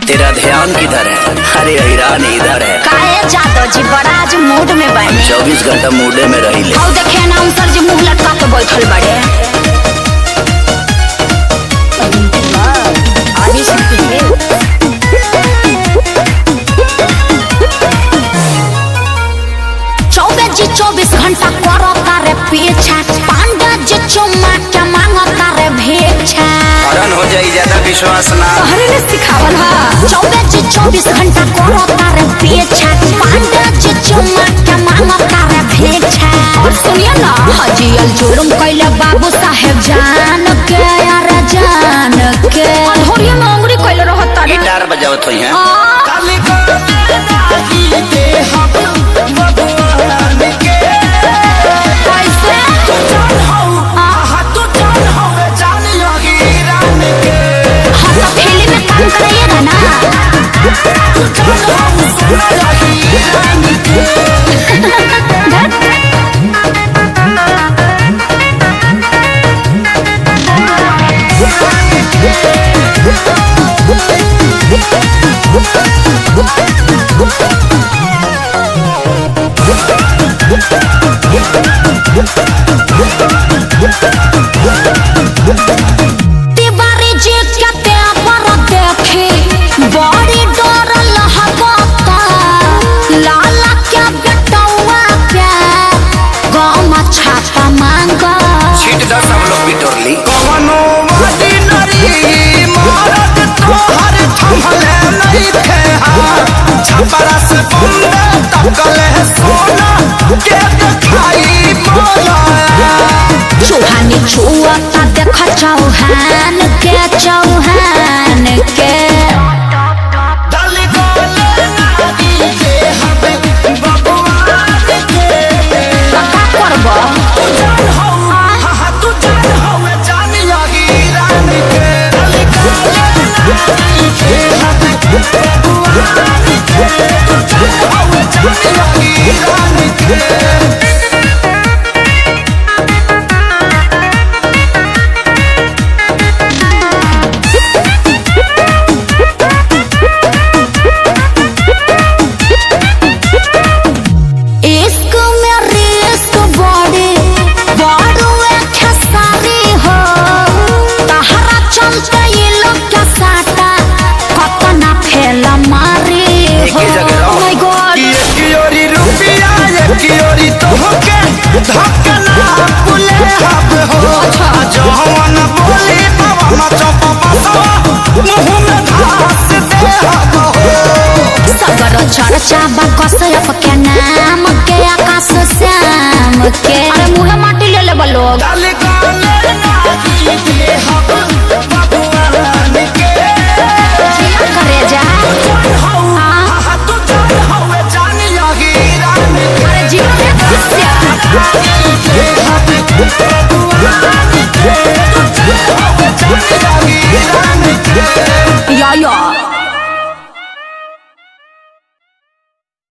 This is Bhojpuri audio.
तेरा ध्यान किधर है? अरे ईरान इधर है। काहे जादव जी बड़ा आज मूड में बने? 24 घंटा मूडे में रही ले। आओ देखे ना सर जी मुंह लटका के बैठल बड़े। आगे सुनती है। 24 घंटा करो तारे पीछा, पांडा जी चुम्मा क्या मांगो तारे भेक्षा। हरण हो जाई ज्यादा विश्वास ना। अरे ने सिखावल हा। 24 घंटा करो तारे पीछा, पांडा जी चुम्मा क्या मांगो तारे भेक्षा। और सुनिए ना हजियल जुलुम कइले बाबू साहेब जान के यार जान के। अधोरिया में अंगुरी कइले रहत तारे। गिटार बजावत होई हैं। तिवारी जी कहते पर देखे बड़ी डर लहबता, लाला क्या बेटौआ क्या गाँव में छापा मांगा। छीट दो सब लोग बिटोरली। कवनो वादी नरी मारत तोहर थमले नहीं थे हार, छपरा से बंदे तकले सोना के दिखाई मोला। चौहानी छुआता देख चौहान के दल गोले नागी के हबे बबुआन के। का करब तू जान हो हा तू जान हो जानी लगी रान के। दल गोले नागी के हबे बबुआन के। तू जान हो जानी लगी रान के। धक्कना पुले हब हो जवन बोली बाबा चौपा बसवा मुंह में घास दे हब हो। सगर चर्चा बा कसयप के नाम के आकाश श्याम के। अरे मुँह माटी ले ले लोग। दल गोले नागी के हब बबुआन के। करे जा तू जान हो जानी लगी रान के। अरे जीवन बबुआन के। या